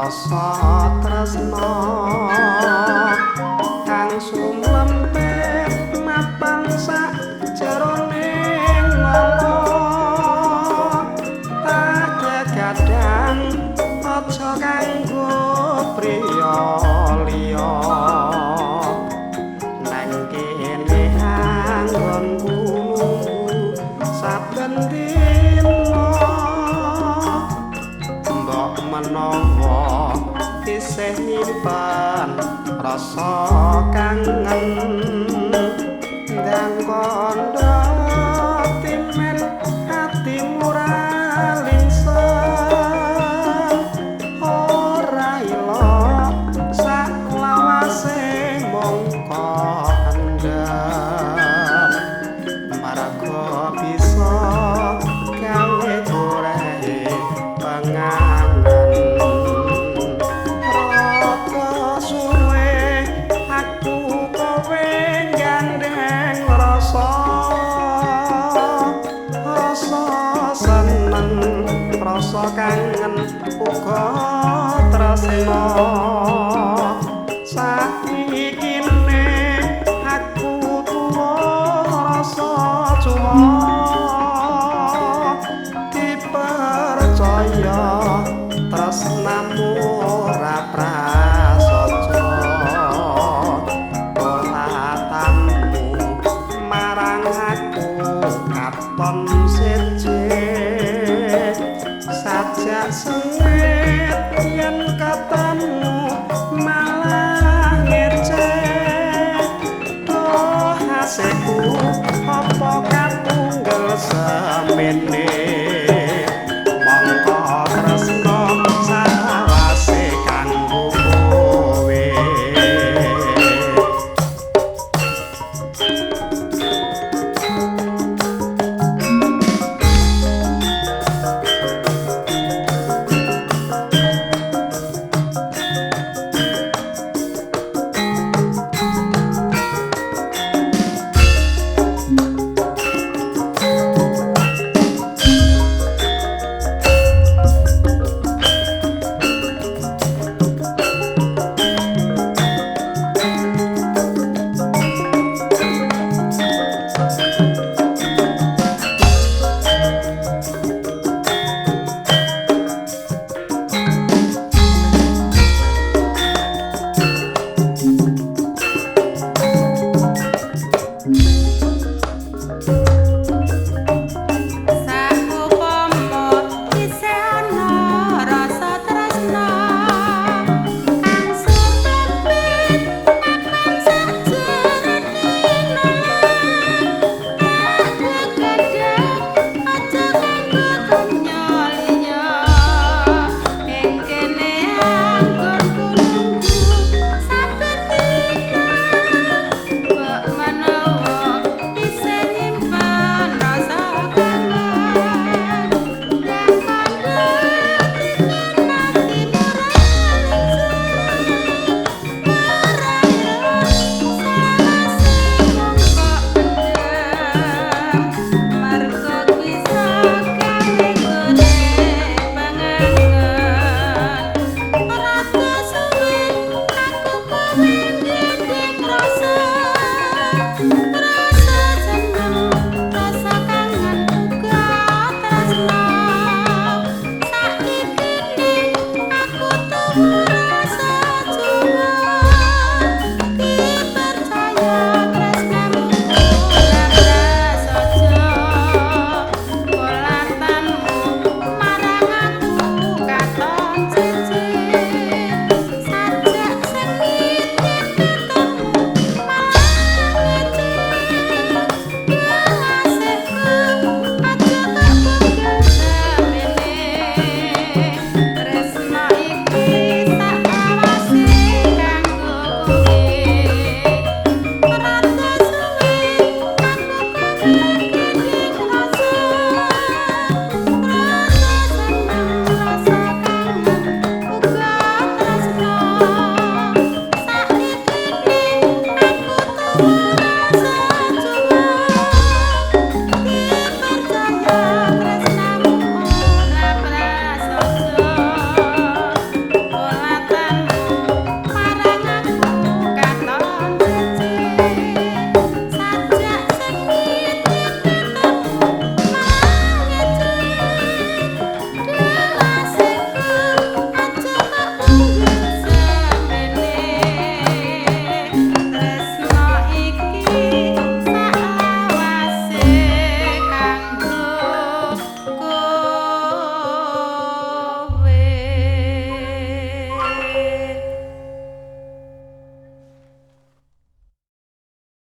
rasa tresna kang sumlempet mapan sak jeroning ngala tak gadang aja kanggo priya liya nang kene anggonku saben dina mbok menawa isih nyimpen rasa kangen ndang kandha timen ati muralingsa ora ila sak lawase mongko kendhap marga bisa gawe goreh panganan rada suwe aku kowe gandeng rasa seneng rasa kangen uga tresna saikine aku tuwa rasa cuma dipercaya tresnamu ora prasaja olatanmu marang aku katon siji sajak sengit yen ketemu malah ngeceh toh hasilku apa katunggal semene